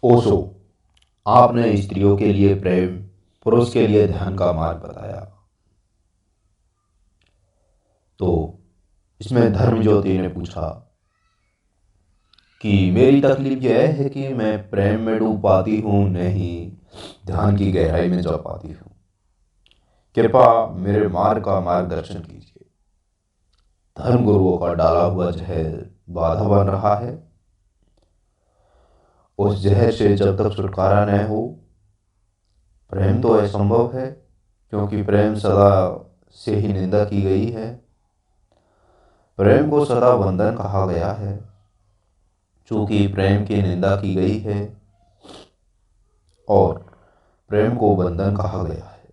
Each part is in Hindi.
ओशो, आपने स्त्रियों के लिए प्रेम, पुरुष के लिए ध्यान का मार्ग बताया। तो इसमें धर्म ज्योति ने पूछा कि मेरी तकलीफ यह है कि मैं प्रेम में डूब पाती हूँ, नहीं ध्यान की गहराई में जा पाती हूँ। कृपा मेरे मार्ग का मार्गदर्शन कीजिए। धर्म गुरुओं का डाला हुआ जहर बाधा बन रहा है। उस जहर से जब तक छुटकारा न हो, प्रेम तो असंभव है, क्योंकि प्रेम सदा से ही निंदा की गई है। प्रेम को सदा बंधन कहा गया है, चूंकि प्रेम की निंदा की गई है, और प्रेम को बंधन कहा गया है,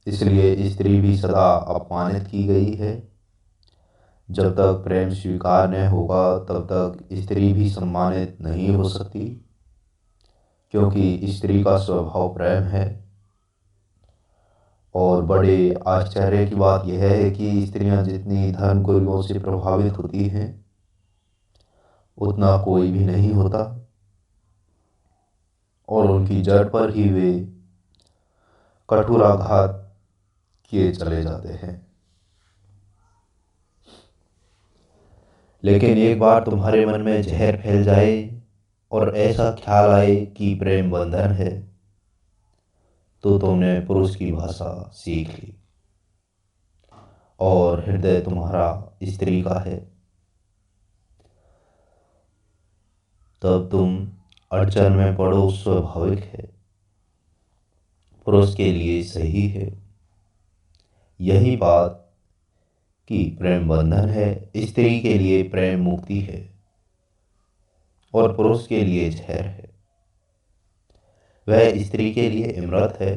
इसलिए स्त्री भी सदा अपमानित की गई है। जब तक प्रेम स्वीकार न होगा, तब तक स्त्री भी सम्मानित नहीं हो सकती, क्योंकि स्त्री का स्वभाव प्रेम है। और बड़े आश्चर्य की बात यह है कि स्त्रियां जितनी धर्म गुरुओं से प्रभावित होती हैं, उतना कोई भी नहीं होता, और उनकी जड़ पर ही वे कठोराघात किए चले जाते हैं। लेकिन एक बार तुम्हारे मन में जहर फैल जाए और ऐसा ख्याल आए कि प्रेम बंधन है, तो तुमने पुरुष की भाषा सीख ली और हृदय तुम्हारा स्त्री का है। तब तुम अड़चन में पड़ो, स्वाभाविक है, पुरुष के लिए सही है। यही बात कि प्रेम बंधन है, स्त्री के लिए प्रेम मुक्ति है, और पुरुष के लिए जहर है। वह स्त्री के लिए इमरत है,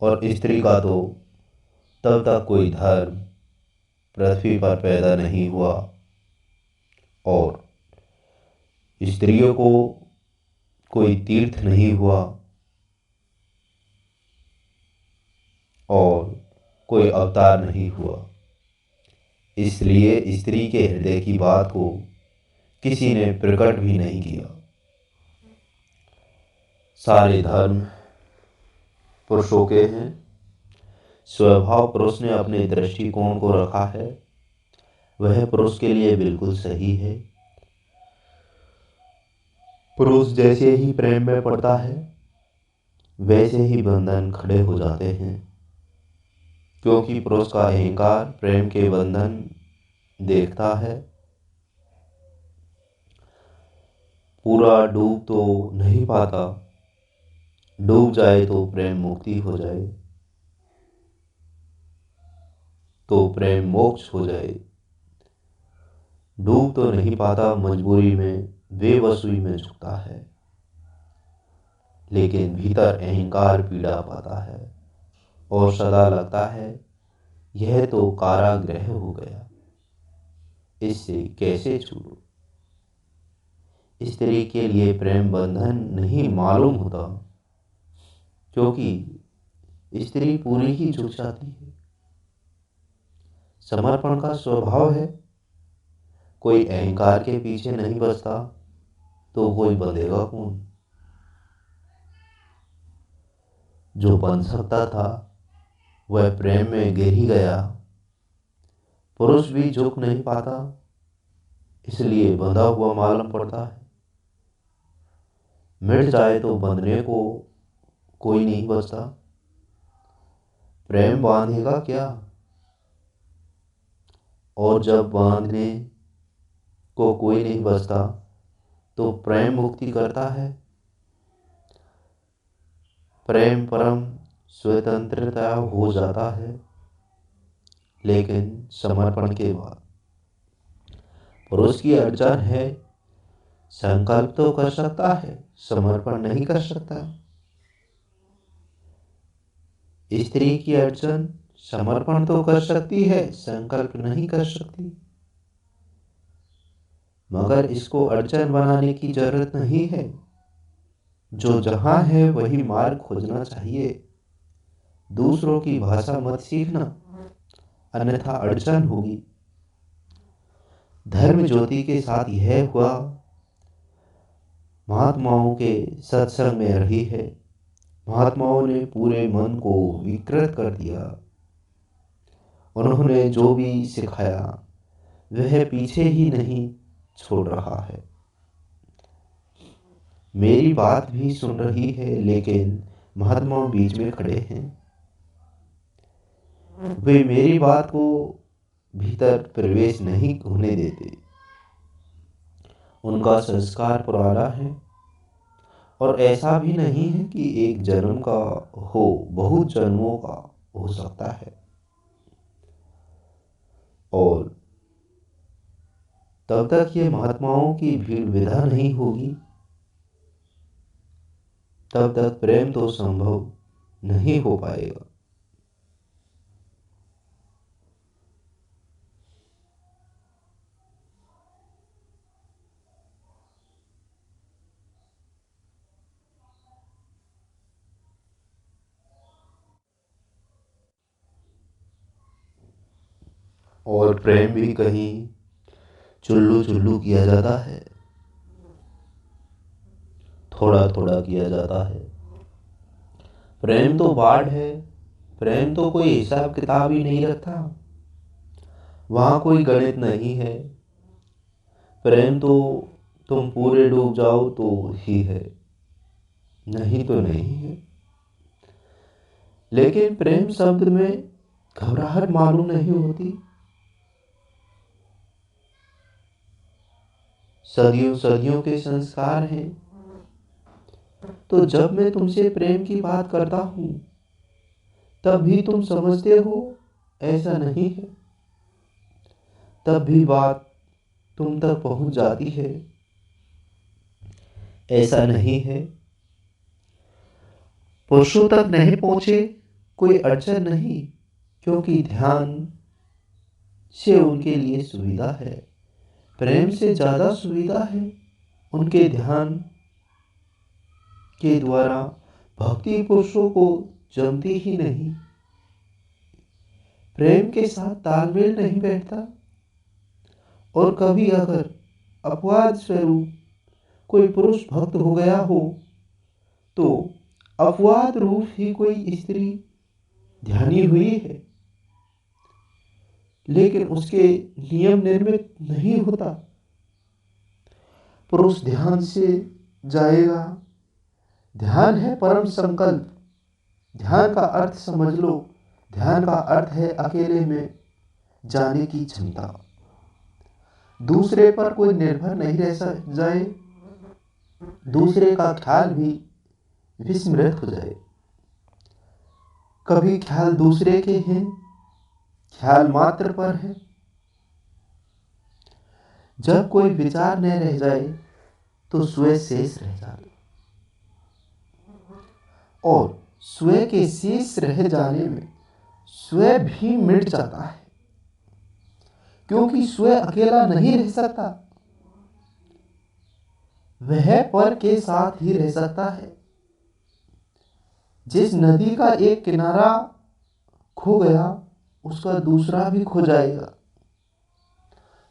और स्त्री का तो तब तक कोई धर्म पृथ्वी पर पैदा नहीं हुआ, और स्त्रियों को कोई तीर्थ नहीं हुआ, और कोई अवतार नहीं हुआ। इसलिए स्त्री के हृदय की बात को किसी ने प्रकट भी नहीं किया। सारे धर्म पुरुषों के हैं। स्वभाव पुरुष ने अपने दृष्टिकोण को रखा है, वह पुरुष के लिए बिल्कुल सही है। पुरुष जैसे ही प्रेम में पड़ता है, वैसे ही बंधन खड़े हो जाते हैं, क्योंकि पुरुष का अहंकार प्रेम के बंधन देखता है। पूरा डूब तो नहीं पाता, डूब जाए तो प्रेम मुक्ति हो जाए, तो प्रेम मोक्ष हो जाए। डूब तो नहीं पाता, मजबूरी में बेबसी में झुकता है, लेकिन भीतर अहंकार पीड़ा पाता है, और सदा लगता है यह तो कारागृह हो गया, इससे कैसे छूटूं। स्त्री के लिए प्रेम बंधन नहीं मालूम होता, क्योंकि स्त्री पूरी ही झुक जाती है। समर्पण का स्वभाव है, कोई अहंकार के पीछे नहीं बचता, तो कोई बंधेगा कौन। जो बंध सकता था वह प्रेम में गिर ही गया। पुरुष भी झुक नहीं पाता, इसलिए बंधा हुआ मालूम पड़ता है। मिट जाए तो बंधने को कोई नहीं बचता, प्रेम बांधेगा क्या। और जब बांधने को कोई नहीं बचता, तो प्रेम मुक्ति करता है। प्रेम परम स्वतंत्रता हो जाता है, लेकिन समर्पण के बाद पुरुष की अड़चन है, संकल्प तो कर सकता है, समर्पण नहीं कर सकता। स्त्री की अड़चन समर्पण तो कर सकती है, संकल्प नहीं कर सकती। मगर इसको अड़चन बनाने की जरूरत नहीं है। जो जहां है वही मार्ग खोजना चाहिए। दूसरों की भाषा मत सीखना, अन्यथा अड़चन होगी। धर्म ज्योति के साथ यह हुआ। महात्माओं के सत्संग में रही है। महात्माओं ने पूरे मन को विकृत कर दिया। उन्होंने जो भी सिखाया वह पीछे ही नहीं छोड़ रहा है। मेरी बात भी सुन रही है, लेकिन महात्मा बीच में खड़े हैं। वे मेरी बात को भीतर प्रवेश नहीं होने देते। उनका संस्कार पुराना है और ऐसा भी नहीं है कि एक जन्म का हो, बहुत जन्मों का हो सकता है। और तब तक ये महात्माओं की भीड़ विदा नहीं होगी, तब तक प्रेम तो संभव नहीं हो पाएगा। और प्रेम भी कहीं चुल्लू चुल्लू किया जाता है, थोड़ा थोड़ा किया जाता है। प्रेम तो बाढ़ है। प्रेम तो कोई हिसाब किताब ही नहीं रखता। वहां कोई गणित नहीं है। प्रेम तो तुम पूरे डूब जाओ तो ही है, नहीं तो नहीं है। लेकिन प्रेम शब्द में घबराहट मालूम नहीं होती। सदियों सदियों के संस्कार हैं। तो जब मैं तुमसे प्रेम की बात करता हूं, तब भी तुम समझते हो ऐसा नहीं है। तब भी बात तुम तक पहुंच जाती है, ऐसा नहीं है। पुरुषों तक नहीं पहुंचे कोई अड़चन नहीं, क्योंकि ध्यान से उनके लिए सुविधा है। प्रेम से ज्यादा सुविधा है उनके ध्यान के द्वारा। भक्ति पुरुषों को जमती ही नहीं। प्रेम के साथ तालमेल नहीं बैठता। और कभी अगर अपवाद स्वरूप कोई पुरुष भक्त हो गया हो, तो अपवाद रूप ही कोई स्त्री ध्यानी हुई है, लेकिन उसके नियम निर्मित नहीं होता। पुरुष ध्यान से जाएगा। ध्यान है परम संकल्प। ध्यान का अर्थ समझ लो। ध्यान का अर्थ है अकेले में जाने की क्षमता। दूसरे पर कोई निर्भर नहीं रह जाए। दूसरे का ख्याल भी विस्मृत हो जाए। कभी ख्याल दूसरे के हैं, ख्याल मात्र पर है। जब कोई विचार न रह जाए तो स्वयं शेष रह जाए। और स्वयं के शेष रह जाने में स्वयं भी मिट जाता है, क्योंकि स्वयं अकेला नहीं रह सकता। वह पर के साथ ही रह सकता है। जिस नदी का एक किनारा खो गया, उसका दूसरा भी खो जाएगा।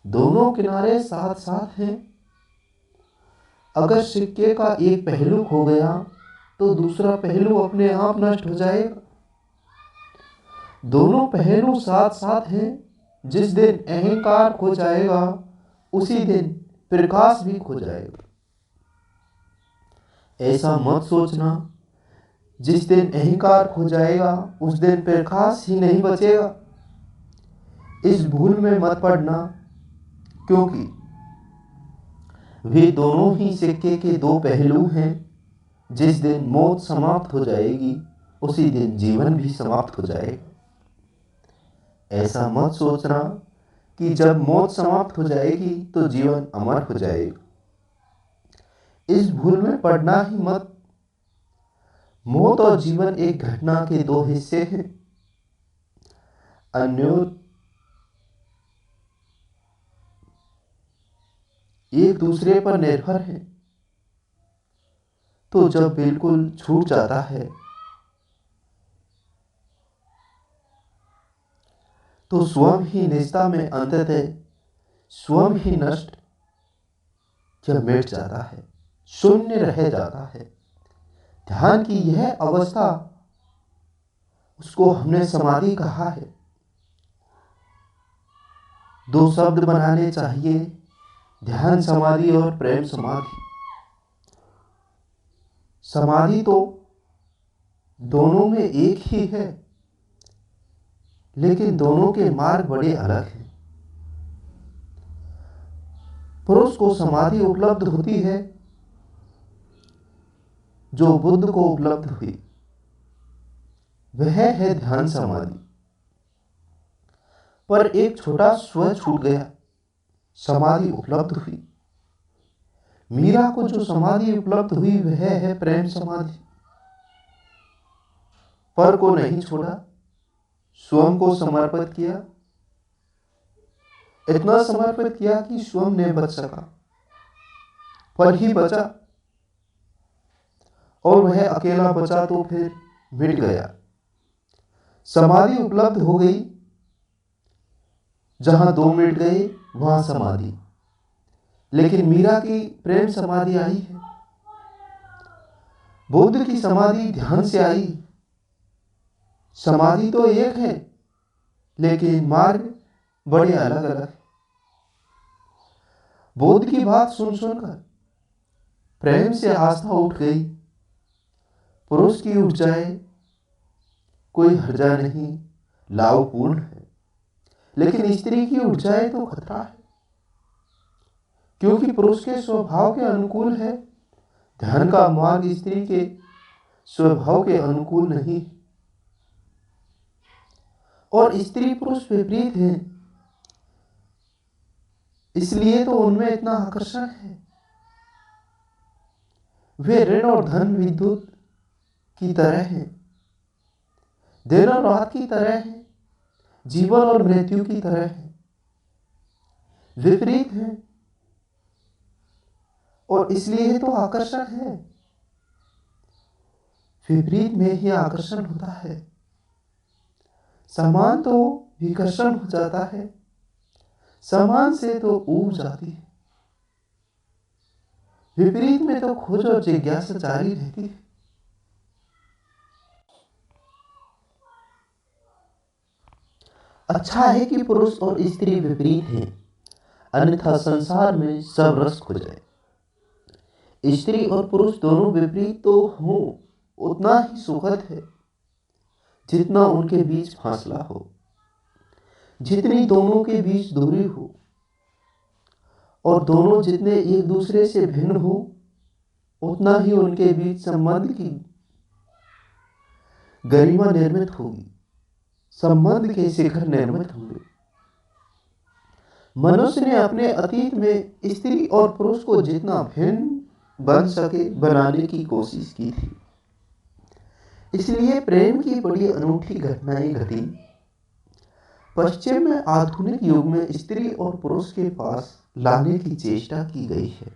दोनों किनारे साथ साथ हैं। अगर सिक्के का एक पहलू खो गया, तो दूसरा पहलू अपने आप नष्ट हो जाएगा। दोनों पहलू साथ साथ हैं। जिस दिन अहंकार खो जाएगा, उसी दिन प्रकाश भी खो जाएगा। ऐसा मत सोचना जिस दिन अहंकार खो जाएगा उस दिन प्रकाश ही नहीं बचेगा। इस भूल में मत पड़ना, क्योंकि वे दोनों ही सिक्के के दो पहलू हैं। जिस दिन मौत समाप्त हो जाएगी, उसी दिन जीवन भी समाप्त हो जाएगा। ऐसा मत सोचना कि जब मौत समाप्त हो जाएगी तो जीवन अमर हो जाएगा। इस भूल में पड़ना ही मत। मौत और जीवन एक घटना के दो हिस्से हैं। अन्यों एक दूसरे पर निर्भर है। तो जब बिल्कुल छूट जाता है, तो स्वयं ही निजता में अंततः स्वयं ही नष्ट जब मिट जाता है, शून्य रह जाता है। ध्यान की यह अवस्था, उसको हमने समाधि कहा है। दो शब्द बनाने चाहिए, ध्यान समाधि और प्रेम समाधि। समाधि तो दोनों में एक ही है, लेकिन दोनों के मार्ग बड़े अलग हैं। पुरुष को समाधि उपलब्ध होती है जो बुद्ध को उपलब्ध हुई, वह है ध्यान समाधि। पर एक छोटा स्व छूट गया, समाधि उपलब्ध हुई। मीरा को जो समाधि उपलब्ध हुई वह है प्रेम समाधि। पर को नहीं छोड़ा, स्वयं को समर्पित किया। इतना समर्पित किया कि स्वयं ने बच सका, पर ही बचा, और वह अकेला बचा तो फिर मिट गया। समाधि उपलब्ध हो गई, जहां दो मिट गए वहां समाधि। लेकिन मीरा की प्रेम समाधि आई है, बुद्ध की समाधि ध्यान से आई। समाधि तो एक है, लेकिन मार्ग बड़े अलग अलग। बुद्ध की बात सुन सुनकर प्रेम से आस्था उठ गई। पुरुष की उठ जाए कोई हर्जा नहीं, लाभपूर्ण है। लेकिन स्त्री की उठ जाए तो खतरा है, क्योंकि पुरुष के स्वभाव के अनुकूल है। ध्यान का मार्ग स्त्री के स्वभाव के अनुकूल नहीं, और स्त्री पुरुष विपरीत है, इसलिए तो उनमें इतना आकर्षण है। वे ऋण और धन विद्युत की तरह हैं, दिन और रात की तरह हैं, जीवन और मृत्यु की तरह हैं, विपरीत हैं, और इसलिए तो आकर्षण है। विपरीत में ही आकर्षण होता है। समान तो विकर्षण हो जाता है, समान से तो ऊब जाती है। विपरीत में तो खोज और जिज्ञासा जारी रहती है। अच्छा है कि पुरुष और स्त्री विपरीत हैं, अन्यथा संसार में सब रस खो जाए। स्त्री और पुरुष दोनों विपरीत तो हों, उतना ही सुखद है जितना उनके बीच फासला हो, जितनी दोनों के बीच दूरी हो, और दोनों जितने एक दूसरे से भिन्न हो, उतना ही उनके बीच संबंध की गरिमा निर्मित होगी, संबंध के शिखर निर्मित होंगे। मनुष्य ने अपने अतीत में स्त्री और पुरुष को जितना भिन्न बन सके बनाने की कोशिश की थी, इसलिए प्रेम की बड़ी अनूठी घटनाएं घटी। पश्चिम में आधुनिक युग में स्त्री और पुरुष के पास लाने की चेष्टा की गई है।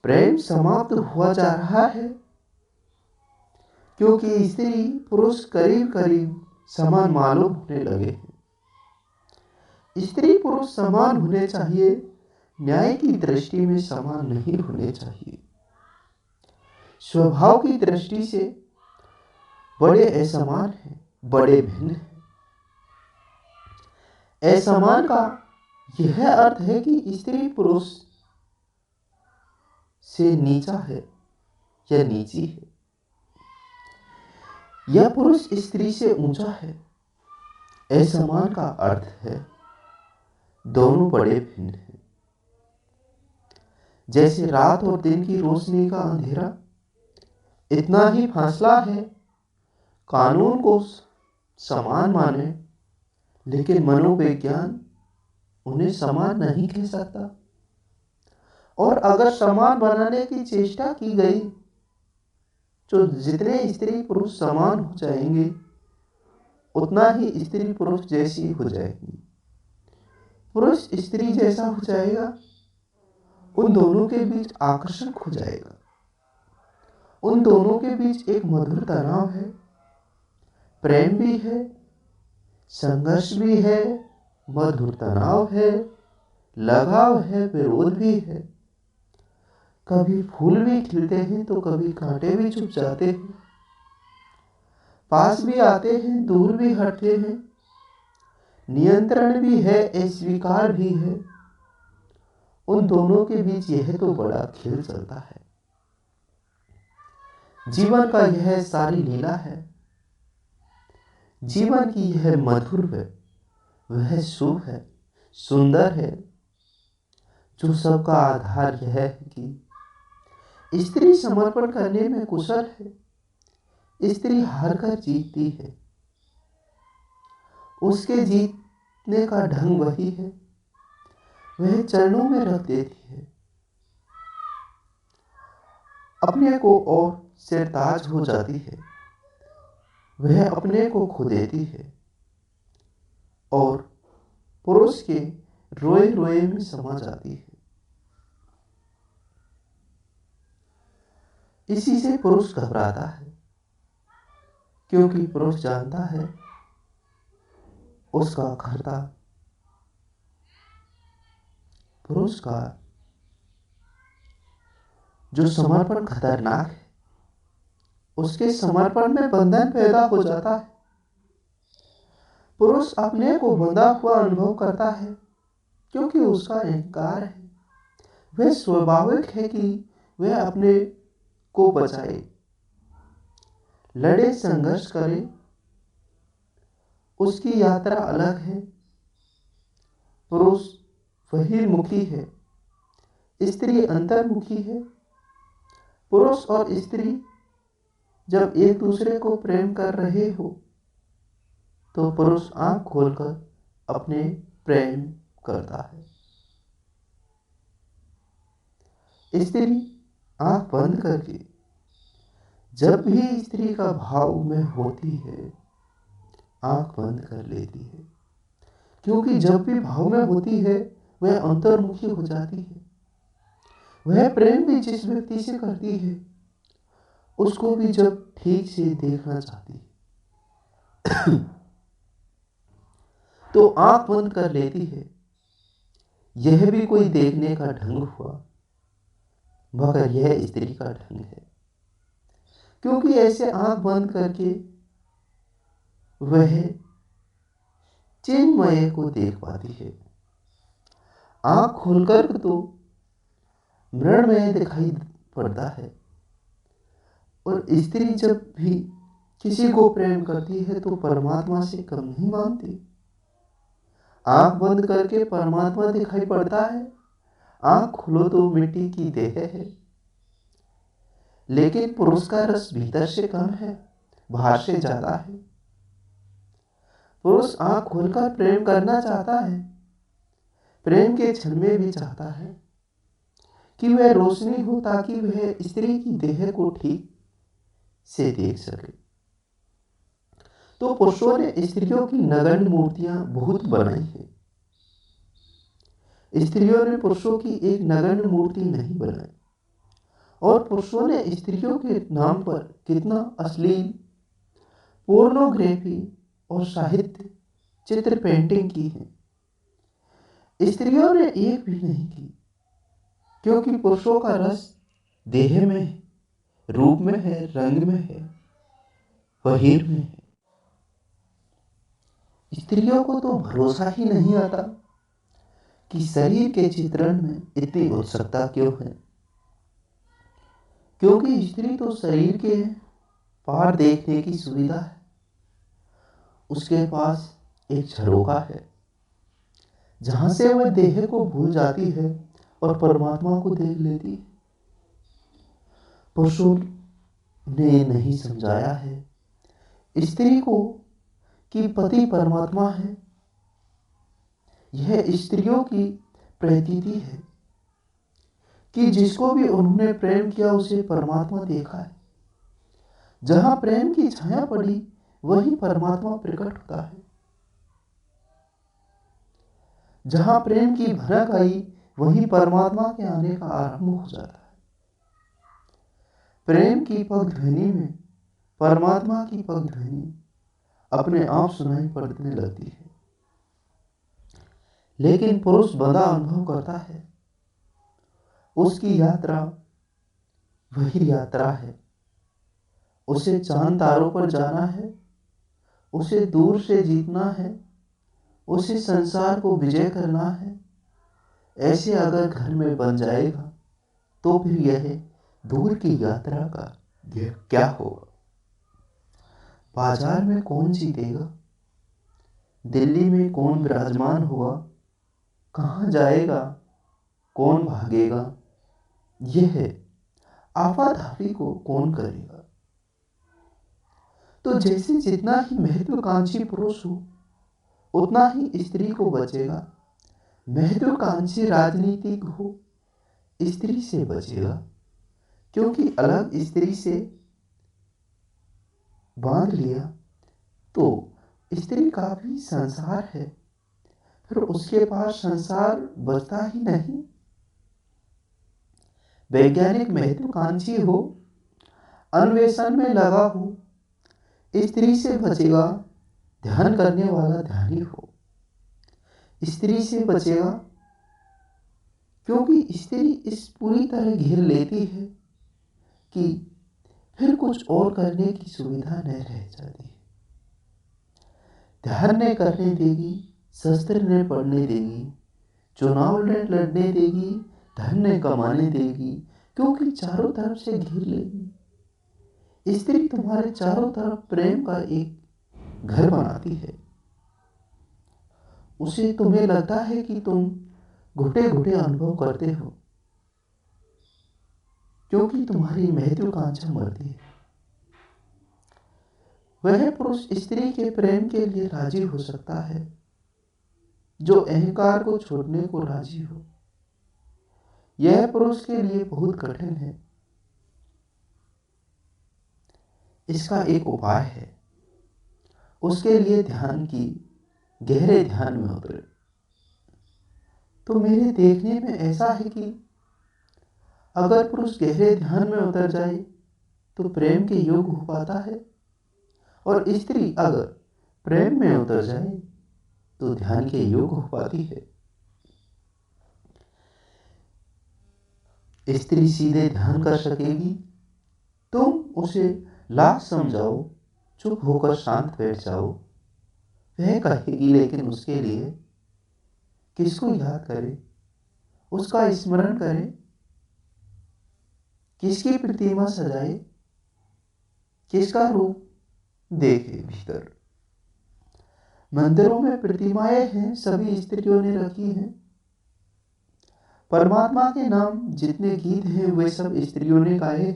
प्रेम समाप्त हुआ जा रहा है, क्योंकि स्त्री पुरुष करीब करीब समान मालूम होने लगे हैं। स्त्री पुरुष समान होने चाहिए, न्याय की दृष्टि में समान नहीं होने चाहिए। स्वभाव की दृष्टि से बड़े असमान हैं, बड़े भिन्न हैं। असमान का यह अर्थ है कि स्त्री पुरुष से नीचा है या नीची है, या पुरुष स्त्री से ऊंचा है। असमान का अर्थ है दोनों बड़े भिन्न हैं। जैसे रात और दिन की रोशनी का अंधेरा, इतना ही फासला है। कानून को समान माने, लेकिन मनोविज्ञान उन्हें समान नहीं कह सकता। और अगर समान बनाने की चेष्टा की गई तो जितने स्त्री पुरुष समान हो जाएंगे, उतना ही स्त्री पुरुष जैसी हो जाएगी। पुरुष स्त्री जैसा हो जाएगा, उन दोनों के बीच आकर्षण खो जाएगा। उन दोनों के बीच एक मधुर तनाव है, प्रेम भी है, संघर्ष भी है, मधुर तनाव है, लगाव है, विरोध भी है। कभी फूल भी खिलते हैं तो कभी कांटे भी छुप जाते हैं, पास भी आते हैं दूर भी हटते हैं, नियंत्रण भी है अस्वीकार भी है, उन दोनों के बीच यह तो बड़ा खेल चलता है। जीवन का यह सारी लीला है, जीवन की यह मधुर है, वह शुभ है, सुंदर है। जो सबका आधार यह है कि स्त्री समर्पण करने में कुशल है, स्त्री हार कर जीतती है, उसके जीतने का ढंग वही है, वह चरणों में रख देती है अपने को और सिरताज हो जाती है, वह अपने को खो देती है और पुरुष के रोए रोए में समा जाती है। इसी से पुरुष घबराता है, क्योंकि पुरुष जानता है उसका कर्ता, पुरुष का जो समर्पण खतरनाक है, उसके समर्पण में बंधन पैदा हो जाता है। पुरुष अपने को बंधा हुआ अनुभव करता है, क्योंकि उसका अहंकार है, वह स्वाभाविक है कि वह अपने को बचाए, लड़े, संघर्ष करे। उसकी यात्रा अलग है, पुरुष बहिर्मुखी है, स्त्री अंतर्मुखी है। पुरुष और स्त्री जब एक दूसरे को प्रेम कर रहे हो तो पुरुष आंख खोलकर अपने प्रेम करता है, स्त्री आंख बंद करके जब भी स्त्री का भाव में होती है आंख बंद कर लेती है, क्योंकि जब भी भाव में होती है वह अंतर्मुखी हो जाती है। वह प्रेम भी जिस व्यक्ति से करती है उसको भी जब ठीक से देखना चाहती है तो आंख बंद कर लेती है। यह भी कोई देखने का ढंग हुआ, मगर यह स्त्री का ढंग है, क्योंकि ऐसे आंख बंद करके वह चिन्मय को देख पाती है। आंख खोलकर तो मृण्मय दिखाई पड़ता है। और स्त्री जब भी किसी को प्रेम करती है तो परमात्मा से कम नहीं मानती। आंख बंद करके परमात्मा दिखाई पड़ता है, आंख खोलो तो मिट्टी की देह है। लेकिन पुरुष का रस भीतर से कम है, बाहर से ज्यादा है। पुरुष आंख खोलकर प्रेम करना चाहता है, प्रेम के क्षण में भी चाहता है कि वह रोशनी हो, ताकि वह स्त्री की देह को ठीक से देख सके। तो पुरुषों ने स्त्रियों की नगण्य मूर्तियां बहुत बनाई हैं। स्त्रियों ने पुरुषों की एक नगण्य मूर्ति नहीं बनाई, और पुरुषों ने स्त्रियों के नाम पर कितना अश्लील पोर्नोग्राफी और साहित्य चित्र पेंटिंग की है। स्त्रियों ने एक भी नहीं की, क्योंकि पुरुषों का रस देह में है, रूप में है, रंग में है, बहिर में है। स्त्रियों को तो भरोसा ही नहीं आता कि शरीर के चित्रण में इतनी उत्सुकता क्यों है, क्योंकि स्त्री तो शरीर के पार देखने की सुविधा है। उसके पास एक झरोका है जहां से वह देह को भूल जाती है और परमात्मा को देख लेती है। पुरुषों ने नहीं समझाया है स्त्री को कि पति परमात्मा है। यह स्त्रियों की प्रतीति है कि जिसको भी उन्होंने प्रेम किया उसे परमात्मा देखा है। जहां प्रेम की छाया पड़ी वहीं परमात्मा प्रकट होता है। जहां प्रेम की भनक आई वहीं परमात्मा के आने का आरंभ हो जाता है। प्रेम की पगध्वनि में परमात्मा की पगध्वनि अपने आप सुनाई पड़ने लगती है। लेकिन पुरुष बंधा अनुभव करता है, उसकी यात्रा वही यात्रा है। उसे चांद तारों पर जाना है, उसे दूर से जीतना है, उसे संसार को विजय करना है। ऐसे अगर घर में बन जाएगा तो फिर यह दूर की यात्रा का क्या होगा? बाजार में कौन जीतेगा? दिल्ली में कौन विराजमान हुआ? कहाँ जाएगा? कौन भागेगा? यह आपाधापी को कौन करेगा? तो जैसे जितना ही महत्वाकांक्षी पुरुष हो उतना ही स्त्री को बचेगा, महत्वाकांक्षी राजनीतिक हो स्त्री से बचेगा, क्योंकि अलग स्त्री से बांध लिया तो स्त्री का भी संसार है, फिर उसके पास संसार बचता ही नहीं। वैज्ञानिक महत्वाकांक्षी हो, अन्वेषण में लगा हो, स्त्री से बचेगा, ध्यान करने वाला ध्यानी हो। स्त्री से बचेगा क्योंकि स्त्री इस पूरी तरह घेर लेती है कि फिर कुछ और करने की सुविधा न रह जाती है। ध्यान न करने देगी, शस्त्र न पढ़ने देगी, चुनाव न लड़ने देगी, धन न कमाने देगी, क्योंकि चारों तरफ से घेर लेगी। स्त्री तुम्हारे चारों तरफ प्रेम का एक घर बनाती है। उसे तुम्हें लगता है कि तुम घुटे घुटे अनुभव करते हो, क्योंकि तुम्हारी महत्वाकांक्षा मरती है। वह पुरुष स्त्री के प्रेम के लिए राजी हो सकता है जो अहंकार को छोड़ने को राजी हो। यह पुरुष के लिए बहुत कठिन है। इसका एक उपाय है, उसके लिए ध्यान की गहरे ध्यान में उतरे। तो मेरे देखने में ऐसा है कि अगर पुरुष गहरे ध्यान में उतर जाए तो प्रेम के योग्य हो पाता है, और स्त्री अगर प्रेम में उतर जाए तो ध्यान के योग्य हो पाती है। स्त्री सीधे ध्यान कर सकेगी, तुम उसे लाख समझाओ, चुप होकर शांत बैठ जाओ, वह कहेगी लेकिन उसके लिए किसको याद करे, उसका स्मरण करे, किसकी प्रतिमा सजाए, किसका रूप देखे भीतर। मंदिरों में प्रतिमाएं हैं, सभी स्त्रियों ने रखी हैं। परमात्मा के नाम जितने गीत हैं वे सब स्त्रियों ने गाए।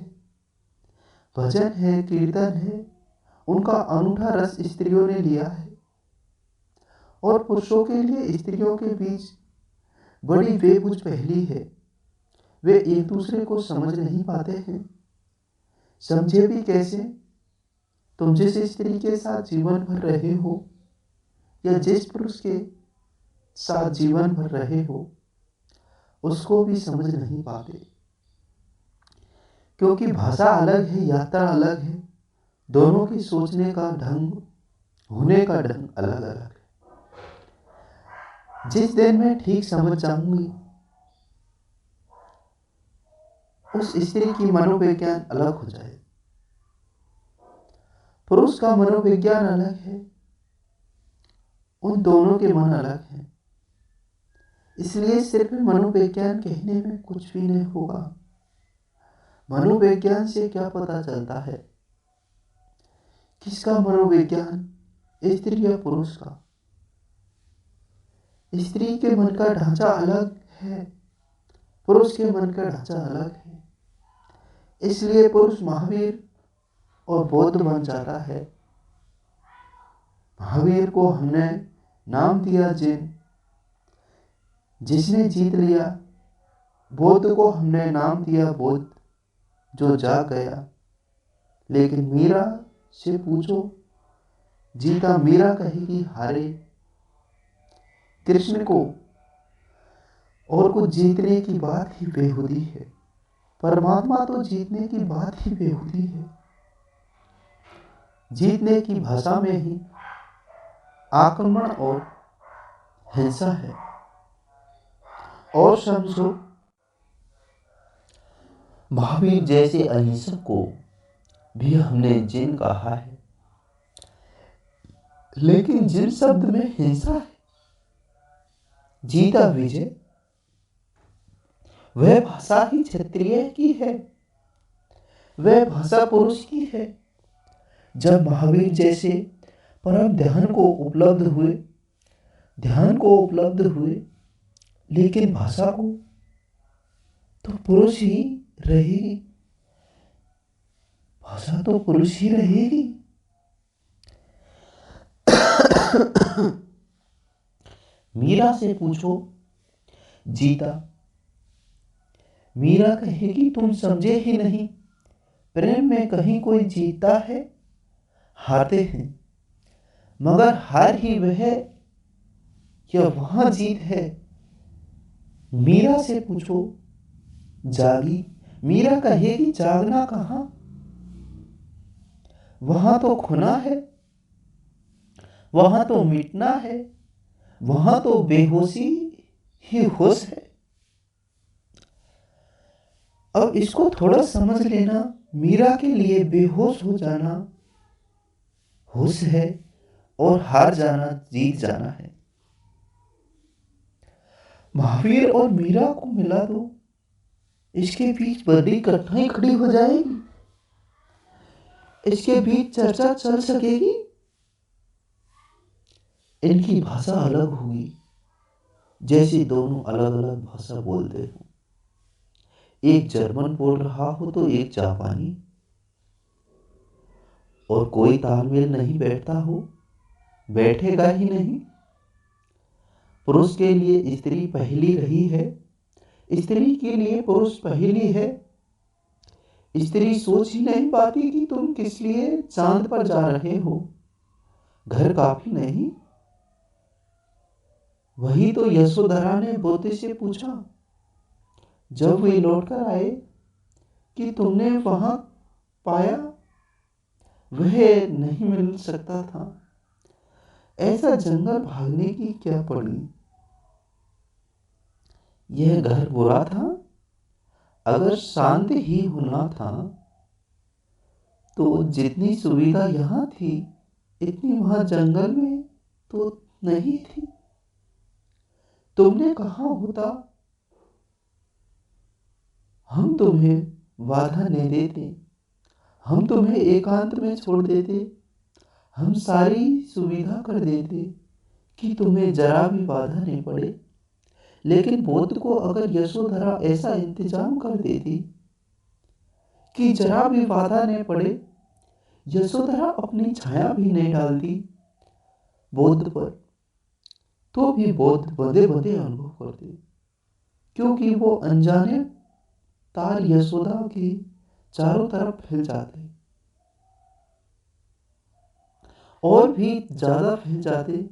भजन है, कीर्तन है, उनका अनूठा रस स्त्रियों ने लिया है। और पुरुषों के लिए स्त्रियों के बीच बड़ी बेबुझ पहेली है। वे एक दूसरे को समझ नहीं पाते हैं। समझे भी कैसे? तुम जिस स्त्री के साथ जीवन भर रहे हो या जिस पुरुष के साथ जीवन भर रहे हो उसको भी समझ नहीं पाते, क्योंकि भाषा अलग है, यात्रा अलग है, दोनों की सोचने का ढंग, होने का ढंग अलग अलग है। जिस दिन मैं ठीक समझ जाऊंगी उस स्त्री की मनोविज्ञान अलग हो जाए। पुरुष का मनोविज्ञान अलग है, उन दोनों के मन अलग हैं। इसलिए सिर्फ मनोविज्ञान कहने में कुछ भी नहीं होगा। मनोविज्ञान से क्या पता चलता है किसका मनोविज्ञान, स्त्री या पुरुष का? स्त्री के मन का ढांचा अलग है, पुरुष के मन का ढांचा अलग है। इसलिए पुरुष महावीर और बौद्ध बन जाता है। महावीर को हमने नाम दिया जिन, जिसने जीत लिया। बौद्ध को हमने नाम दिया बुद्ध, जो जाग गया। लेकिन मीरा से पूछो, जीता मीरा कहेगी हारे। कृष्ण को और कुछ जीतने की बात ही बेहुदी है। परमात्मा तो जीतने की बात ही बेहुदी है। जीतने की भाषा में ही आक्रमण और हिंसा है। और समझो, महावीर जैसे अहिंसक को भी हमने जिन कहा है, लेकिन जिन शब्द में हिंसा है, जीता विजय, वह भाषा ही क्षत्रिय की है, वह भाषा पुरुष की है। जब महावीर जैसे परम ध्यान को उपलब्ध हुए, लेकिन भाषा को तो पुरुष ही रहेगी, भाषा तो पुरुष ही रहेगी। मीरा से पूछो, जीता। मीरा कहेगी तुम समझे ही नहीं, प्रेम में कहीं कोई जीता है, हारते हैं, मगर हार ही वह या वहां जीत है। मीरा से पूछो, जागी। मीरा कहेगी जागना कहां, वहां तो खोना है, वहां तो मिटना है, वहां तो बेहोशी ही होश है। अब इसको थोड़ा समझ लेना, मीरा के लिए बेहोश हो जाना होश है और हार जाना जीत जाना है। महावीर और मीरा को मिला दो, इसके बीच बड़ी कठिनाई खड़ी हो जाएगी, इसके बीच चर्चा चल सकेगी। इनकी भाषा अलग होगी, जैसे दोनों अलग अलग भाषा बोलते हो, एक जर्मन बोल रहा हो तो एक जापानी, और कोई तालमेल नहीं बैठता हो, बैठेगा ही नहीं। पुरुष के लिए स्त्री पहली रही है, स्त्री के लिए पुरुष पहली है। स्त्री सोच ही नहीं पाती कि तुम किस लिए चांद पर जा रहे हो, घर काफी नहीं। वही तो यशोधरा ने बोते से पूछा, जब वे लौटकर आए, कि तुमने वहां पाया, वह नहीं मिल सकता था। ऐसा जंगल भागने की क्या पड़ी, यह घर बुरा था, अगर शांत ही होना था तो जितनी सुविधा यहां थी इतनी वहां जंगल में तो नहीं थी। तुमने कहा होता, हम तुम्हें बाधा नहीं देते, हम तुम्हें एकांत में छोड़ देते, हम सारी सुविधा कर देते कि तुम्हें जरा भी बाधा नहीं पड़े। लेकिन बोध को अगर यशोधरा ऐसा इंतजाम कर देती कि जरा भी बाधा नहीं पड़े, यशोधरा अपनी छाया भी नहीं डालती बोध पर, तो भी बोध बंधे बंधे अनुभव करते, क्योंकि वो अनजाने तार यशोदा के चारों तरफ फैल जाते और भी ज्यादा फैल जाते।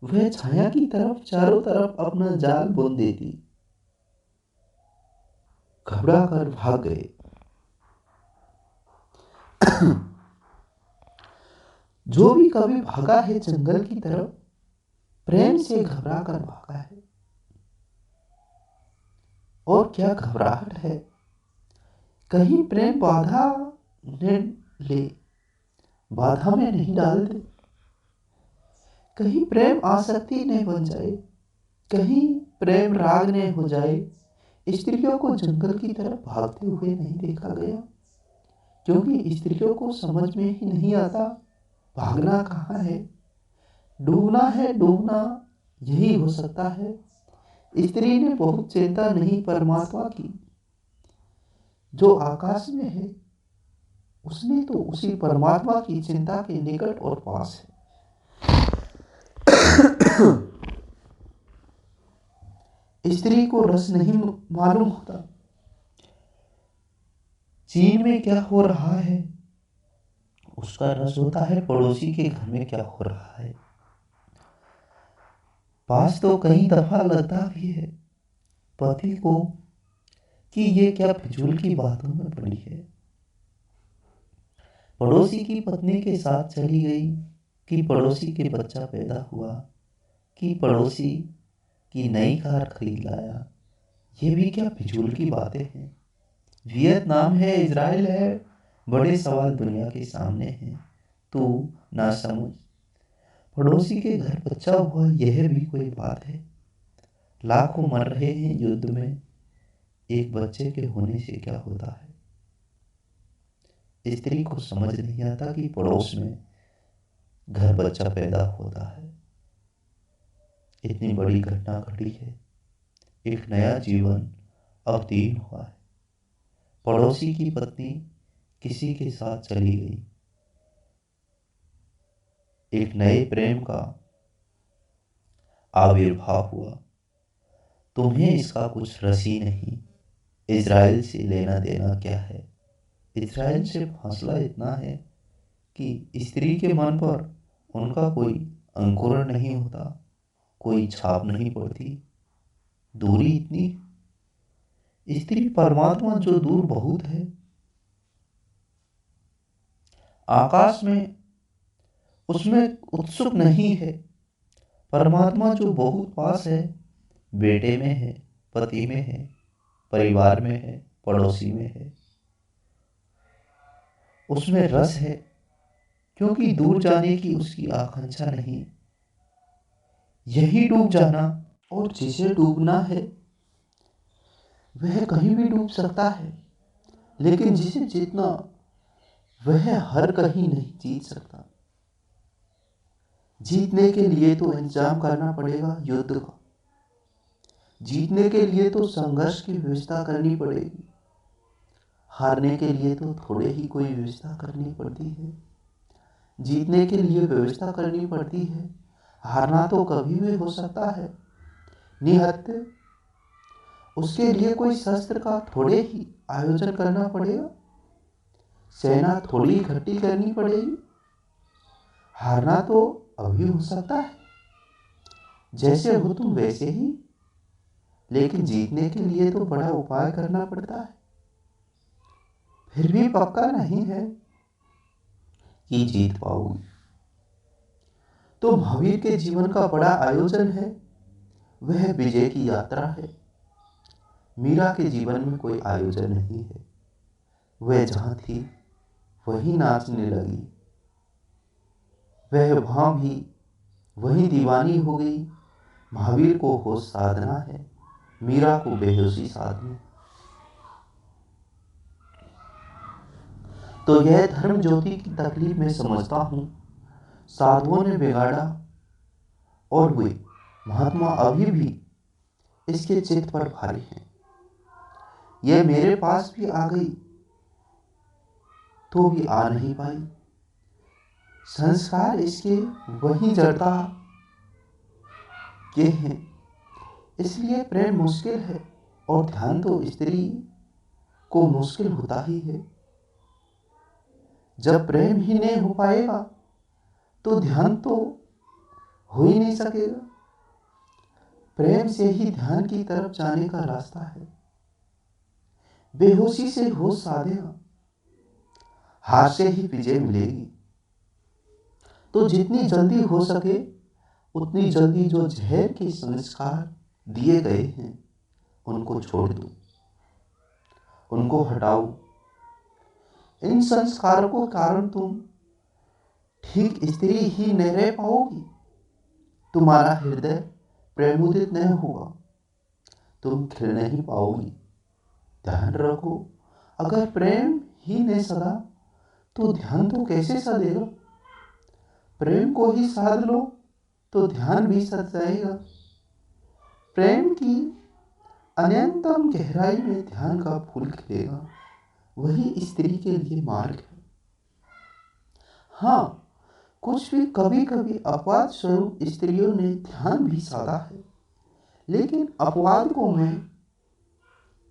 वह छाया की तरफ चारों तरफ अपना जाल बुन देती। घबरा कर भाग गए। जो भी कभी भागा है जंगल की तरफ, प्रेम से घबरा कर भागा है। और क्या घबराहट है, कहीं प्रेम बाधा न ले, बाधा में नहीं डाल दे, कहीं प्रेम आसक्ति नहीं बन जाए, कहीं प्रेम राग नहीं हो जाए। स्त्रियों को जंगल की तरफ भागते हुए नहीं देखा गया, क्योंकि स्त्रियों को समझ में ही नहीं आता भागना कहाँ है, डूबना है, डूबना यही हो सकता है। स्त्री ने बहुत चिंता नहीं परमात्मा की, जो आकाश में है, उसने तो उसी परमात्मा की चिंता के निकट और पास है। स्त्री को रस नहीं मालूम होता, चीन में क्या हो रहा है, उसका रस होता है पड़ोसी के घर में क्या हो रहा है। पास तो कई दफा लगता भी है पति को कि ये क्या फिजूल की बातों में पड़ी है। पड़ोसी की पत्नी के साथ चली गई, कि पड़ोसी के बच्चा पैदा हुआ, कि पड़ोसी की नई कार खरीद लाया, ये भी क्या फिजूल की बातें हैं। वियतनाम है, इजराइल है, बड़े सवाल दुनिया के सामने हैं। तू ना समझ, पड़ोसी के घर बच्चा हुआ, यह भी कोई बात है। लाखों मर रहे हैं युद्ध में, एक बच्चे के होने से क्या होता है। स्त्री को समझ नहीं आता कि पड़ोस में घर बच्चा पैदा होता है। इतनी बड़ी घटना घटी है, एक नया जीवन अवतीर्ण हुआ है। पड़ोसी की पत्नी किसी के साथ चली गई, एक नए प्रेम का आविर्भाव हुआ। तुम्हें इसका कुछ रसी नहीं, इजराइल से लेना देना क्या है। इजराइल से फासला इतना है कि स्त्री के मन पर उनका कोई अंकुरण नहीं होता, कोई छाप नहीं पड़ती। दूरी इतनी, स्त्री परमात्मा जो दूर बहुत है, आकाश में उसमें उत्सुक नहीं है। परमात्मा जो बहुत पास है, बेटे में है, पति में है, परिवार में है, पड़ोसी में है। उसमें रस है, क्योंकि दूर जाने की उसकी आकांक्षा नहीं। यही डूब जाना, और जिसे डूबना है वह कहीं भी डूब सकता है, लेकिन जिसे जीतना वह हर कहीं नहीं जीत सकता। जीतने के लिए तो इंतजाम करना पड़ेगा युद्ध का, जीतने के लिए तो संघर्ष की व्यवस्था करनी पड़ेगी, हारने के लिए तो थोड़े ही कोई व्यवस्था करनी पड़ती है। जीतने के लिए व्यवस्था करनी पड़ती है, हारना तो कभी भी हो सकता है। निहत्थे, उसके लिए कोई शस्त्र का थोड़े ही आयोजन करना पड़ेगा, सेना थोड़ी इकट्ठी करनी पड़ेगी। हारना तो अभी हो सकता है, जैसे हो तुम वैसे ही, लेकिन जीतने के लिए तो बड़ा उपाय करना पड़ता है। फिर भी पक्का नहीं है कि जीत पाओगी। तो महावीर के जीवन का बड़ा आयोजन है, वह विजय की यात्रा है। मीरा के जीवन में कोई आयोजन नहीं है, वह जहां थी वहीं नाचने लगी। वह वहां भी वहीं दीवानी हो गई। महावीर को होश साधना है, मीरा को बेहोशी साधना। तो यह धर्म ज्योति की तकलीफ मैं समझता हूँ। साधुओं ने बिगाड़ा और वे महात्मा अभी भी इसके चित्त पर भारी हैं। यह मेरे पास भी आ गई तो भी आ नहीं पाई। संस्कार इसके वही जड़ता के हैं, इसलिए प्रेम मुश्किल है, और ध्यान तो स्त्री को मुश्किल होता ही है। जब प्रेम ही नहीं हो पाएगा तो ध्यान तो हो ही नहीं सकेगा। प्रेम से ही ध्यान की तरफ जाने का रास्ता है। बेहोशी से होश साधेगा, हार से ही विजय मिलेगी। तो जितनी जल्दी हो सके उतनी जल्दी जो जहर के संस्कार दिए गए हैं उनको छोड़ दो, उनको हटाओ। इन संस्कारों के कारण तुम ठीक स्त्री ही नहीं रह पाओगी। तुम्हारा हृदय प्रेमुदित नहीं होगा, तुम खिल नहीं पाओगी। ध्यान रखो, अगर प्रेम ही नहीं सदा तो ध्यान तो कैसे सदेगा। प्रेम को ही साध लो तो ध्यान भी सद जाएगा। प्रेम की अनंतम गहराई में ध्यान का फूल खिलेगा, वही स्त्री के लिए मार्ग है। हाँ, कुछ भी कभी कभी अपवाद स्वरूप स्त्रियों ने ध्यान भी साधा है, लेकिन अपवाद को मैं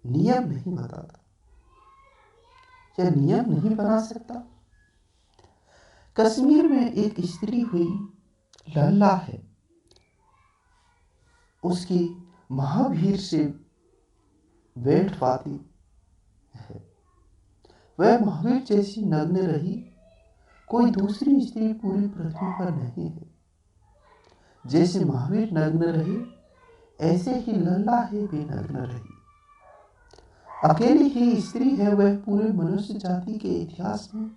नियम नहीं बताता या नियम नहीं बना सकता। कश्मीर में एक स्त्री हुई, लल्ला है, उसकी महावीर से बैठ पाती है। वह महावीर जैसी नग्न रही, कोई दूसरी स्त्री पूरी पृथ्वी पर नहीं है। जैसे महावीर नग्न रहे, ऐसे ही लल्ला है भी नग्न रही। अकेली ही स्त्री है वह पूरे मनुष्य जाति के इतिहास में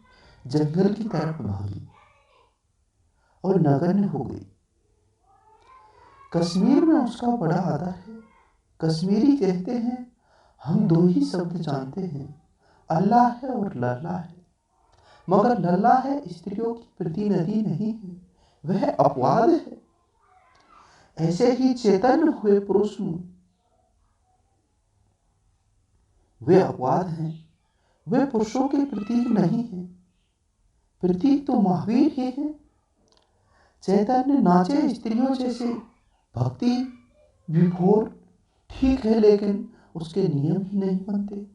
जंगल की तरफ भागी और नगण्य हो गई। कश्मीर में उसका बड़ा आदर है। कश्मीरी कहते हैं हम दो ही शब्द जानते हैं, अल्लाह है और लल्ला है। मगर लल्ला है स्त्रियों की प्रतिनिधि नहीं है, वह अपवाद है। ऐसे ही चैतन्य हुए पुरुष वे अपवाद हैं, वे पुरुषों के प्रतीक नहीं हैं। प्रतीक तो महावीर ही हैं। चैतन्य नाचे स्त्रियों जैसे भक्ति विभोर ठीक है, लेकिन उसके नियम ही नहीं बनते।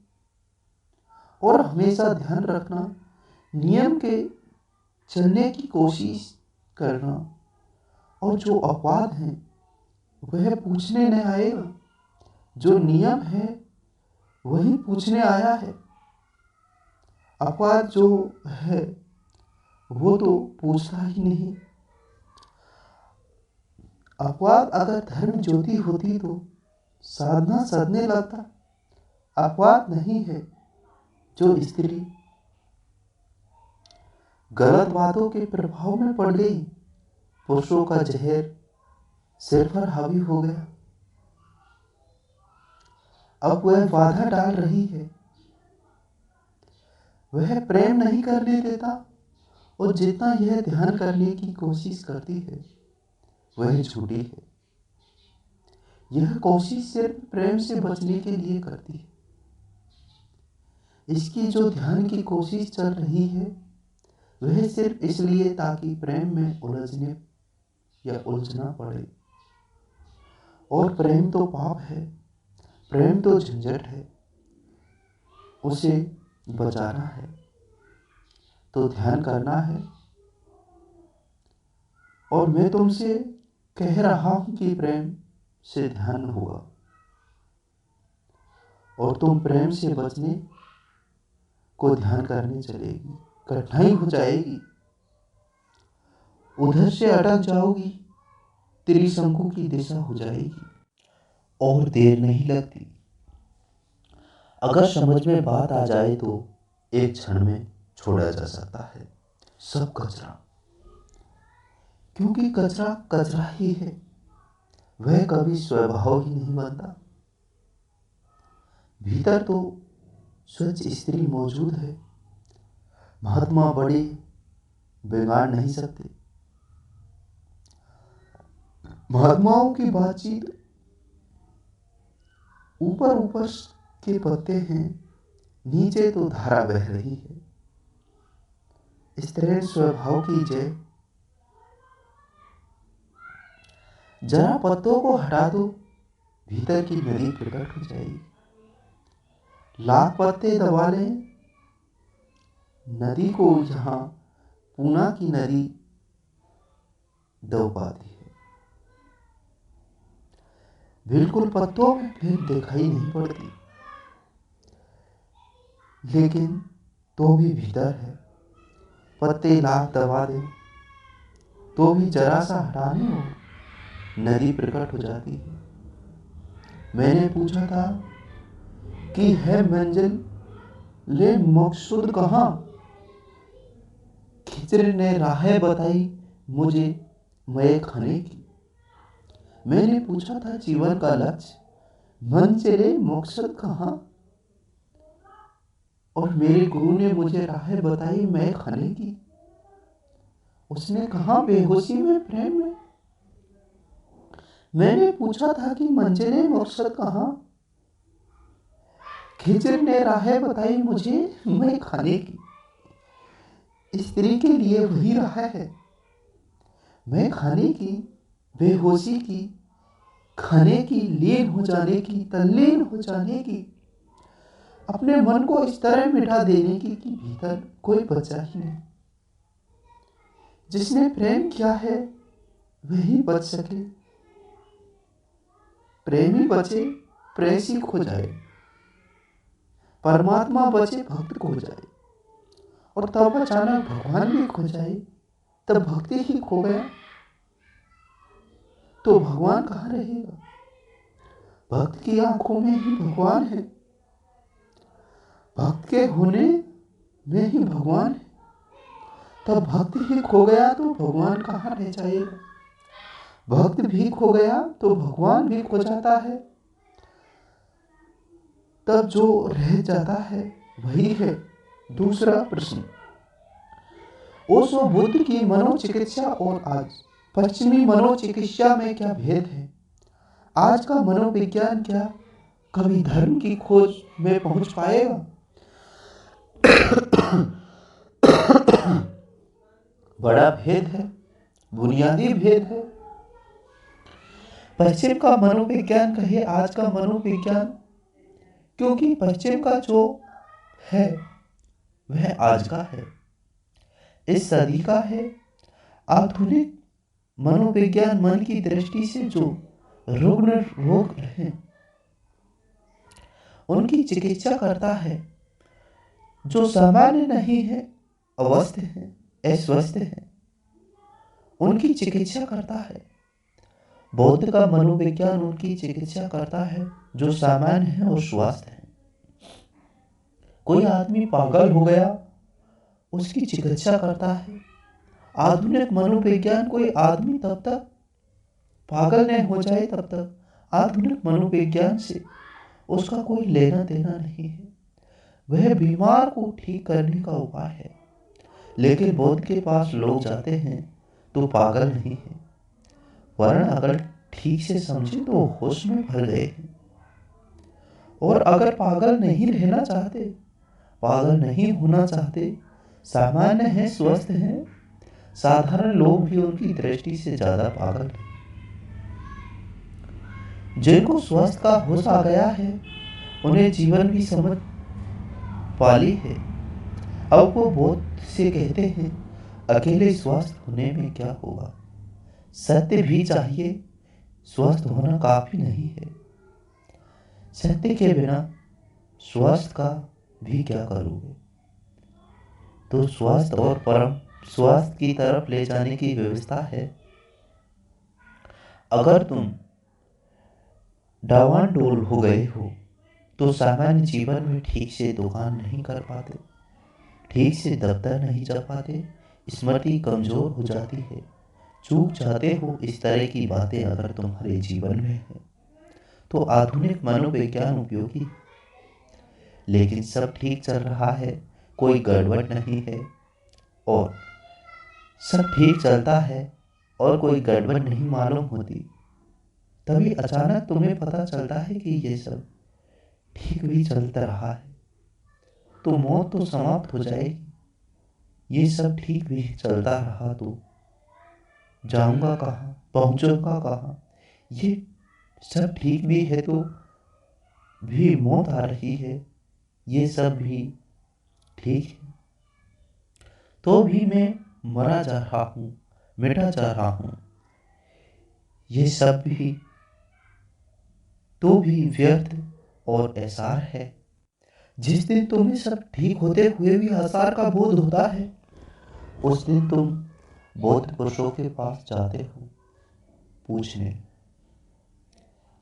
और हमेशा ध्यान रखना, नियम के चलने की कोशिश करना, और जो अपवाद है वह पूछने नहीं आएगा। जो नियम है वही पूछने आया है। अपवाद जो है वो तो पूछता ही नहीं। अपवाद अगर धर्म ज्योति होती तो साधना सदने लगता। अपवाद नहीं है जो स्त्री गलत बातों के प्रभाव में पड़ गई, पुरुषों का जहर सिर पर हावी हो गया। अब वह बाधा डाल रही है, वह प्रेम नहीं करने देता, और जितना यह ध्यान करने की कोशिश करती है वह झूठी है। यह कोशिश सिर्फ प्रेम से बचने के लिए करती है। इसकी जो ध्यान की कोशिश चल रही है वह सिर्फ इसलिए ताकि प्रेम में उलझने या उलझना पड़े। और प्रेम तो पाप है, प्रेम तो झंझट है, उसे बचाना है तो ध्यान करना है। और मैं तुमसे कह रहा हूं कि प्रेम से ध्यान होगा और तुम प्रेम से बचने को ध्यान करने चलेगी, कठिनाई हो जाएगी, उधर से अटक जाओगी, त्रिशंकु की दिशा हो जाएगी, और देर नहीं लगती। अगर समझ में बात आ जाए तो एक क्षण में छोड़ा जा सकता है सब कचरा, क्योंकि कचरा कचरा ही है, वह कभी स्वभाव ही नहीं बनता। भीतर तो स्वच्छ स्त्री मौजूद है, महात्मा बड़े बिगाड़ नहीं सकते। महात्माओं की बातचीत ऊपर ऊपर के पत्ते हैं, नीचे तो धारा बह रही है। स्त्री स्वभाव की जय। जरा पत्तों को हटा दो, भीतर की नदी प्रकट हो जाएगी। लाख पत्ते दबा लें, नदी को यहाँ पूना की नदी दब पाती है। बिल्कुल पत्तों में फिर दिखाई नहीं पड़ती, लेकिन तो भी भीतर है। पत्ते लाख दबा दे तो भी जरा सा हटाने हो, नदी प्रकट हो जाती है। मैंने पूछा था कि है मंजिल ले मकसूद कहाँ? खिचड़ ने राहें बताई मुझे मैं खाने की। मैंने पूछा था जीवन का लक्ष्य, मंजिले मकसद कहाँ? और मेरे गुरु ने मुझे राहें बताई मैं खाने की। उसने कहा बेहोशी में, प्रेम में। मैंने पूछा था कि मंजिले मकसद कहाँ? खिचड़ ने राहें बताई मुझे मैं खाने की। स्त्री के लिए वही राह है, मैं खाने की, बेहोशी की, खाने की, लीन हो जाने की, तल्लीन हो जाने की, अपने मन को इस तरह मिटा देने की कि भीतर कोई बचा ही नहीं। जिसने प्रेम किया है वही बच सके। प्रेमी बचे, प्रेसी खो जाए, परमात्मा बचे, भक्त खो जाए, और तब अचानक भगवान भी खो जाए, तब भक्ति ही खो गया तो भगवान कहाँ रहेगा? भक्त की आंखों में ही भगवान है। भक्त के होने में ही भगवान है। तब भक्त ही खो गया तो भगवान कहाँ रह जाएगा। भक्त भी खो गया तो भगवान भी खो जाता है। तब जो रह जाता है वही है। दूसरा प्रश्न, ओशो बुद्ध की मनोचिकित्सा और आज पश्चिमी मनोचिकित्सा में क्या भेद है। आज का मनोविज्ञान क्या कभी धर्म की खोज में पहुंच पाएगा। बड़ा भेद है, बुनियादी भेद है। पश्चिम का मनोविज्ञान कहे आज का मनोविज्ञान, क्योंकि पश्चिम का जो है वह आज का है, इस सदी का है। आधुनिक मनोविज्ञान मन की दृष्टि से जो रुग्ण रोग हैं उनकी चिकित्सा करता है। जो सामान्य नहीं है, अवस्थ है, अस्वस्थ है, उनकी चिकित्सा करता है। बौद्ध का मनोविज्ञान उनकी चिकित्सा करता है जो सामान्य है और स्वस्थ है। कोई आदमी पागल हो गया, उसकी चिकित्सा करता है। आधुनिक मनोविज्ञान कोई आदमी तब तक पागल नहीं हो जाए तब तक आधुनिक मनोविज्ञान से उसका कोई लेना देना नहीं है। वह बीमार को ठीक करने का उपाय है। लेकिन बौद्ध के पास लोग जाते हैं तो पागल नहीं है, वरन अगर ठीक से समझे तो होश में भर गए हैं। और अगर पागल नहीं रहना चाहते, पागल नहीं होना चाहते, सामान्य है, स्वस्थ है, साधारण लोग भी उनकी दृष्टि से ज्यादा पागल हैं। जिनको स्वस्थ का होश आ गया है उन्हें जीवन भी समझ पाली है। अब वो बौद्ध से कहते हैं अकेले स्वस्थ होने में क्या होगा, सत्य भी चाहिए, स्वस्थ होना काफी नहीं है। सत्य के बिना स्वस्थ का भी क्या करोगे। तो स्वस्थ और परम स्वास्थ्य की तरफ ले जाने की व्यवस्था है। अगर तुम डावांडोल हो गए हो तो सामान्य जीवन में ठीक से दुकान नहीं कर पाते, ठीक से दफ्तर नहीं जा पाते, स्मृति कमजोर हो जाती है, चूक जाते हो। इस तरह की बातें अगर तुम्हारे जीवन में है तो आधुनिक मनोविज्ञान उपयोगी। लेकिन सब ठीक चल रहा है, कोई गड़बड़ नहीं है, और सब ठीक चलता है और कोई गड़बड़ नहीं मालूम होती, तभी अचानक तुम्हें पता चलता है कि ये सब ठीक भी चलता रहा है, तो मौत तो समाप्त हो जाएगी। ये सब ठीक भी चलता रहा तो जाऊंगा कहाँ, पहुंचूंगा कहाँ। ये सब ठीक भी है तो भी मौत आ रही है, ये सब भी ठीक है तो भी मैं मरा जा रहा हूँ, मिटा जा रहा हूँ। ये सब भी तो भी व्यर्थ और एसार है। जिस दिन तुम्हें सब ठीक होते हुए भी आसार का बोध होता है, उस दिन तुम बौद्ध पुरुषों के पास जाते हो पूछने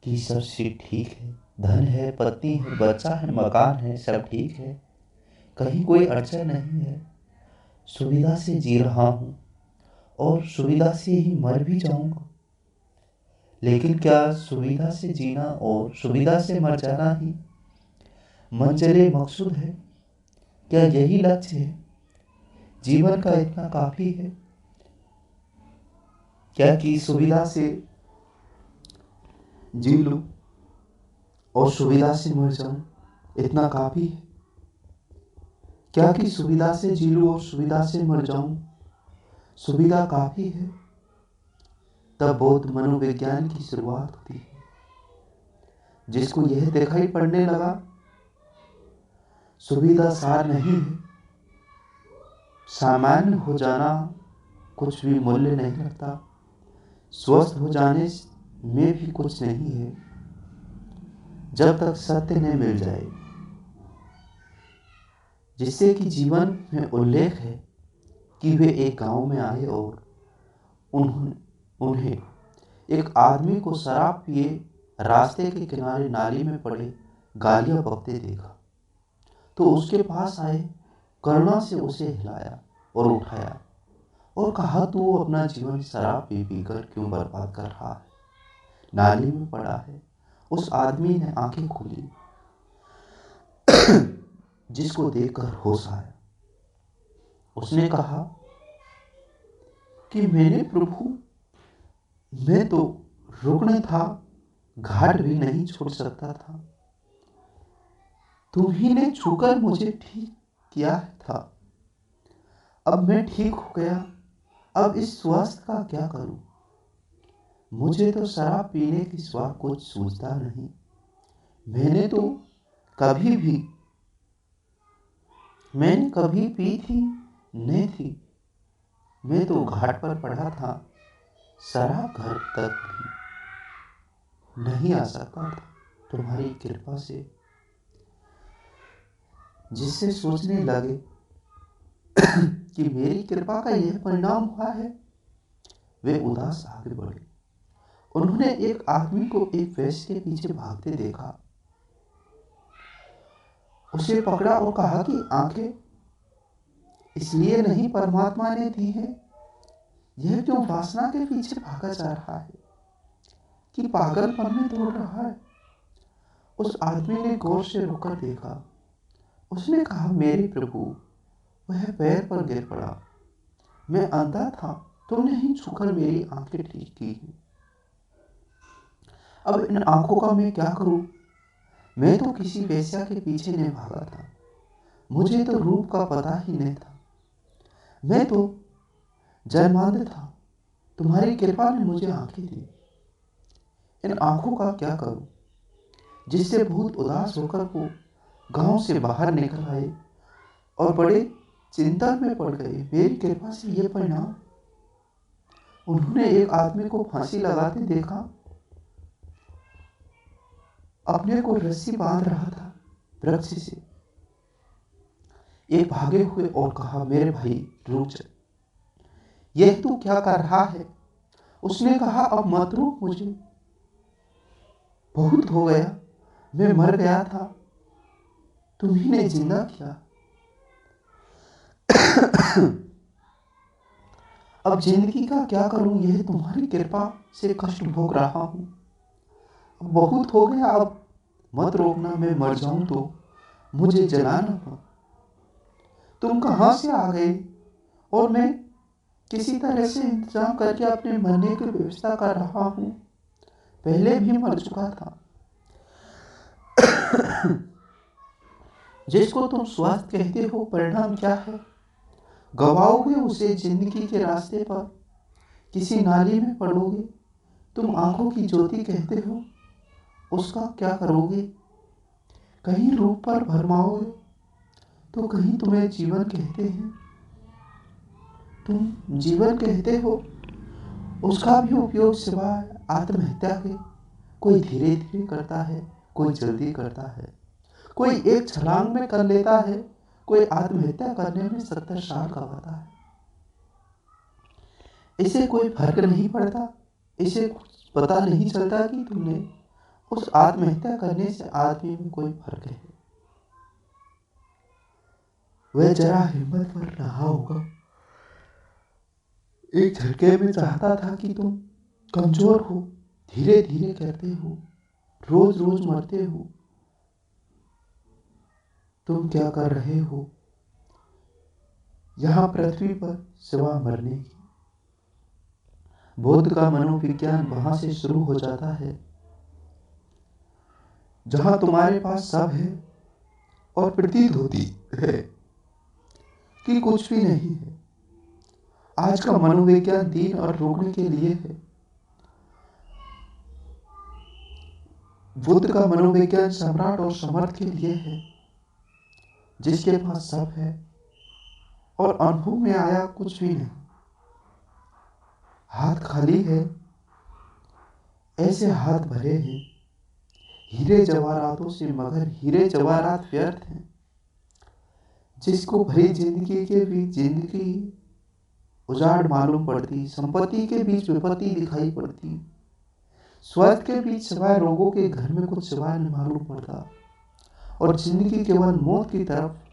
कि सब चीज ठीक है, धन है, पत्नी है, बच्चा है, मकान है, सब ठीक है, कहीं कोई अड़चन नहीं है, सुविधा से जी रहा हूँ और सुविधा से ही मर भी जाऊंगा। लेकिन क्या सुविधा से जीना और सुविधा से मर जाना ही मंजिले मकसूद है? क्या यही लक्ष्य है? जीवन का इतना काफी है क्या कि सुविधा से जी लूं और सुविधा से मर जाऊं, इतना काफी है क्या कि सुविधा से जी लूं और सुविधा से मर जाऊं, सुविधा काफी है। तब बौद्ध मनोविज्ञान की शुरुआत होती है। जिसको यह दिखाई पड़ने लगा सुविधा सार नहीं है, सामान्य हो जाना कुछ भी मूल्य नहीं रखता, स्वस्थ हो जाने में भी कुछ नहीं है, जब तक सत्य न मिल जाए। जिससे कि जीवन में उल्लेख है कि वे एक गांव में आए और उन्हें एक आदमी को शराब पिए रास्ते के किनारे नाली में पड़े गालियां बकते देखा। तो उसके पास आए, करुणा से उसे हिलाया और उठाया और कहा, तू अपना जीवन शराब पी पी कर क्यों बर्बाद कर रहा है? नाली में पड़ा है। उस आदमी ने आंखें खोली, जिसको देखकर होश आया। उसने कहा कि मैंने प्रभु, मैं तो रुकने था, घाट भी नहीं छोड़ सकता था। तुम ही ने छूकर मुझे ठीक किया था। अब मैं ठीक हो गया। अब इस स्वास्थ्य का क्या करूं? मुझे तो शराब पीने की स्वाद कुछ सूझता नहीं। मैंने कभी पी थी नहीं थी। मैं तो घाट पर पड़ा था, शराब घर तक भी नहीं आ सकता था तुम्हारी कृपा से। जिससे सोचने लगे कि मेरी कृपा का यह परिणाम हुआ है, वे उदास आगे बढ़े। उन्होंने एक आदमी को एक वेश्या के पीछे भागते देखा। उसे पकड़ा और कहा कि आंखें इसलिए नहीं परमात्मा ने दी है, यह क्यों वासना के पीछे भागा जा रहा है कि पागलपन में दौड़ रहा है? उस आदमी ने गौर से रुककर देखा। उसने कहा, मेरे प्रभु। वह पैर पर गिर पड़ा। मैं अंधा था, तुमने ही छूकर मेरी आंखें ठीक की। अब इन आंखों का मैं क्या करूं? मैं तो किसी वेश्या के पीछे नहीं भागा था। मुझे तो रूप का पता ही नहीं था। मैं तो जन्मांध था। तुम्हारी कृपा ने मुझे आंखें दी। इन आंखों का क्या करूं? जिससे बहुत उदास होकर वो गांव से बाहर निकल आए और बड़े चिंता में पड़ गए। मेरी कृपा से ये परिणाम। उन्होंने एक आदमी को फांसी लगाते देखा। अपने को रस्सी बांध रहा था वृक्ष से। एक भागे हुए और कहा, मेरे भाई रुक जा, यह तू क्या कर रहा है? उसने कहा, अब मत रोक मुझे, बहुत हो गया, मैं मर गया था, तुम्ही ने जिंदा किया। अब जिंदगी का क्या करूं? यह तुम्हारी कृपा से कष्ट भोग रहा हूं। अब बहुत हो गया, अब मत रोकना, मैं मर जाऊं तो मुझे जलाना मत। तुम कहां से आ गए? और मैं किसी तरह से इंतजाम करके अपने मरने की व्यवस्था कर रहा हूं। पहले भी मर चुका था। जिसको तुम स्वास्थ्य कहते हो, परिणाम क्या है? गवाओगे उसे जिंदगी के रास्ते पर, किसी नाली में पड़ोगे। तुम आंखों की ज्योति कहते हो, उसका क्या करोगे? कहीं रूप पर भरमाओगे तो कहीं तुम्हें जीवन कहते हैं। तुम जीवन कहते हो, उसका भी उपयोग सिवाय आत्महत्या के कोई धीरे धीरे करता है, कोई जल्दी करता है, कोई एक छलांग में कर लेता है, कोई आत्महत्या करने में 70 साल का होता है। इसे कोई फर्क नहीं पड़ता। इसे पता नहीं चलता कि तुमने उस आत्महत्या करने से आदमी में कोई फर्क है। वह जरा हिम्मत पर रहा होगा। एक झटके में चाहता था कि तुम कमजोर हो, धीरे धीरे करते हो, रोज रोज मरते हो। तुम क्या कर रहे हो यहाँ पृथ्वी पर सिवा मरने की? बौद्ध का मनोविज्ञान वहां से शुरू हो जाता है जहां तुम्हारे पास सब है और प्रतीत होती है कि कुछ भी नहीं है। आज का मनोविज्ञान दीन और रोकने के लिए है। बुद्ध का मनोविज्ञान सम्राट और समर्थ के लिए है, जिसके पास सब है और अनुभव में आया कुछ भी नहीं। हाथ खाली है, ऐसे हाथ भरे हैं हीरे जवाहरातों से, मगर हीरे जवाहरात व्यर्थ हैं। जिसको भरी जिंदगी के बीच जिंदगी उजाड़ मालूम पड़ती, संपत्ति के बीच विपत्ति दिखाई पड़ती, स्वास्थ्य के बीच सिवाय रोगों के घर में कुछ सिवाय नहीं मालूम पड़ता, और ज़िंदगी केवल मौत की तरफ